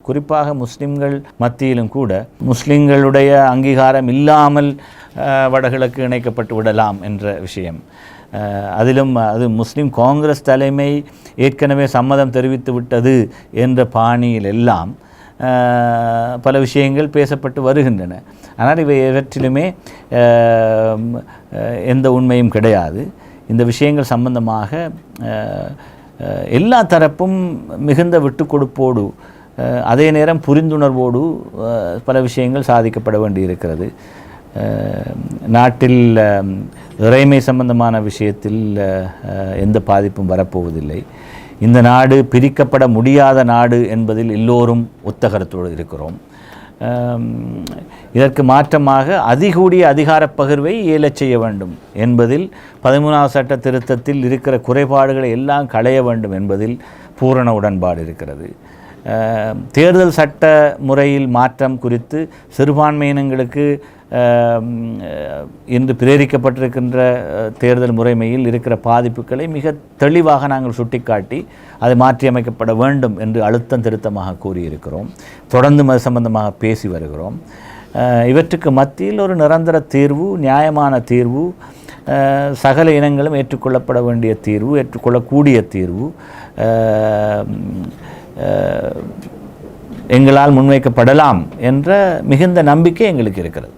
குறிப்பாக முஸ்லிம்கள் மத்தியிலும் கூட முஸ்லிம்களுடைய அங்கீகாரம் இல்லாமல் வடகிழக்கு இணைக்கப்பட்டு விடலாம் என்ற விஷயம். அதிலும் அது முஸ்லிம் காங்கிரஸ் தலைமை ஏற்கனவே சம்மதம் தெரிவித்து விட்டது என்ற பாணியில் எல்லாம் பல விஷயங்கள் பேசப்பட்டு வருகின்றன. ஆனால் இவற்றிலுமே எந்த உண்மையும் கிடையாது. இந்த விஷயங்கள் சம்பந்தமாக எல்லா தரப்பும் மிகுந்த விட்டு கொடுப்போடு அதே நேரம் புரிந்துணர்வோடு பல விஷயங்கள் சாதிக்கப்பட வேண்டியிருக்கிறது. நாட்டில் இறைமை சம்பந்தமான விஷயத்தில் எந்த பாதிப்பும் வரப்போவதில்லை. இந்த நாடு பிரிக்கப்பட முடியாத நாடு என்பதில் எல்லோரும் ஒத்த கருத்தோடு இருக்கிறோம். இதற்கு மாற்றமாக அதிகூடிய அதிகாரப் பகிர்வை இயலச் செய்ய வேண்டும் என்பதில் 13வது சட்ட திருத்தத்தில் இருக்கிற குறைபாடுகளை எல்லாம் களைய வேண்டும் என்பதில் பூரண உடன்பாடு இருக்கிறது. தேர்தல் சட்ட முறையில் மாற்றம் குறித்து சிறுபான்மையினங்களுக்கு இன்று பிரேரிக்கப்பட்டிருக்கின்ற தேர்தல் முறைமையில் இருக்கிற பாதிப்புகளை மிக தெளிவாக நாங்கள் சுட்டிக்காட்டி அது மாற்றியமைக்கப்பட வேண்டும் என்று அழுத்தம் திருத்தமாக கூறியிருக்கிறோம். தொடர்ந்து அது சம்பந்தமாக பேசி வருகிறோம். இவற்றுக்கு மத்தியில் ஒரு நிரந்தர தீர்வு, நியாயமான தீர்வு, சகல இனங்களும் ஏற்றுக்கொள்ளப்பட வேண்டிய தீர்வு, ஏற்றுக்கொள்ளக்கூடிய தீர்வு எங்களால் முன்வைக்கப்படலாம் என்ற மிகுந்த நம்பிக்கை எங்களுக்கு இருக்கிறது.